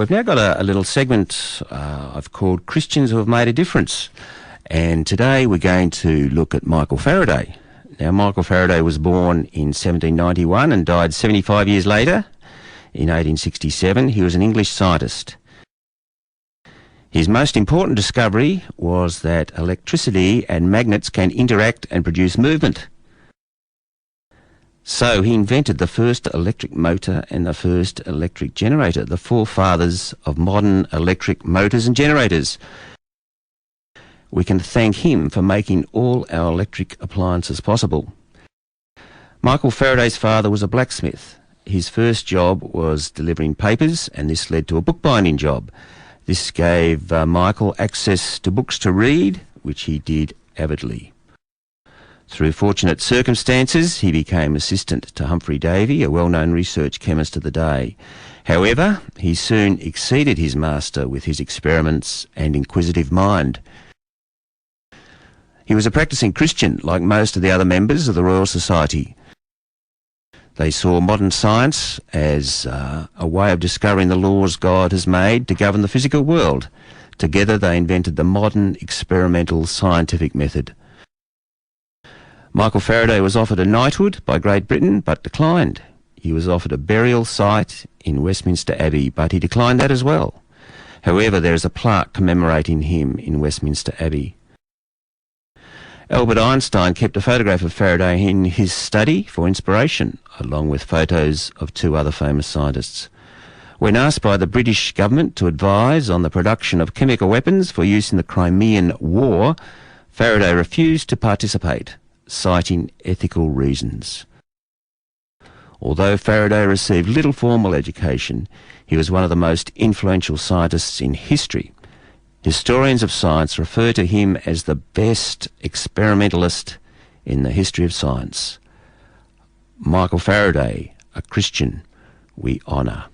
We've now got a little segment I've called Christians Who Have Made a Difference. And today we're going to look at Michael Faraday. Now, Michael Faraday was born in 1791 and died 75 years later in 1867. He was an English scientist. His most important discovery was that electricity and magnets can interact and produce movement. So he invented the first electric motor and the first electric generator, the forefathers of modern electric motors and generators. We can thank him for making all our electric appliances possible. Michael Faraday's father was a blacksmith. His first job was delivering papers, and this led to a bookbinding job. This gave Michael access to books to read, which he did avidly. Through fortunate circumstances, he became assistant to Humphrey Davy, a well-known research chemist of the day. However, he soon exceeded his master with his experiments and inquisitive mind. He was a practising Christian, like most of the other members of the Royal Society. They saw modern science as a way of discovering the laws God has made to govern the physical world. Together they invented the modern experimental scientific method. Michael Faraday was offered a knighthood by Great Britain, but declined. He was offered a burial site in Westminster Abbey, but he declined that as well. However, there is a plaque commemorating him in Westminster Abbey. Albert Einstein kept a photograph of Faraday in his study for inspiration, along with photos of two other famous scientists. When asked by the British government to advise on the production of chemical weapons for use in the Crimean War, Faraday refused to participate, citing ethical reasons. Although Faraday received little formal education, he was one of the most influential scientists in history. Historians of science refer to him as the best experimentalist in the history of science. Michael Faraday, a Christian we honour.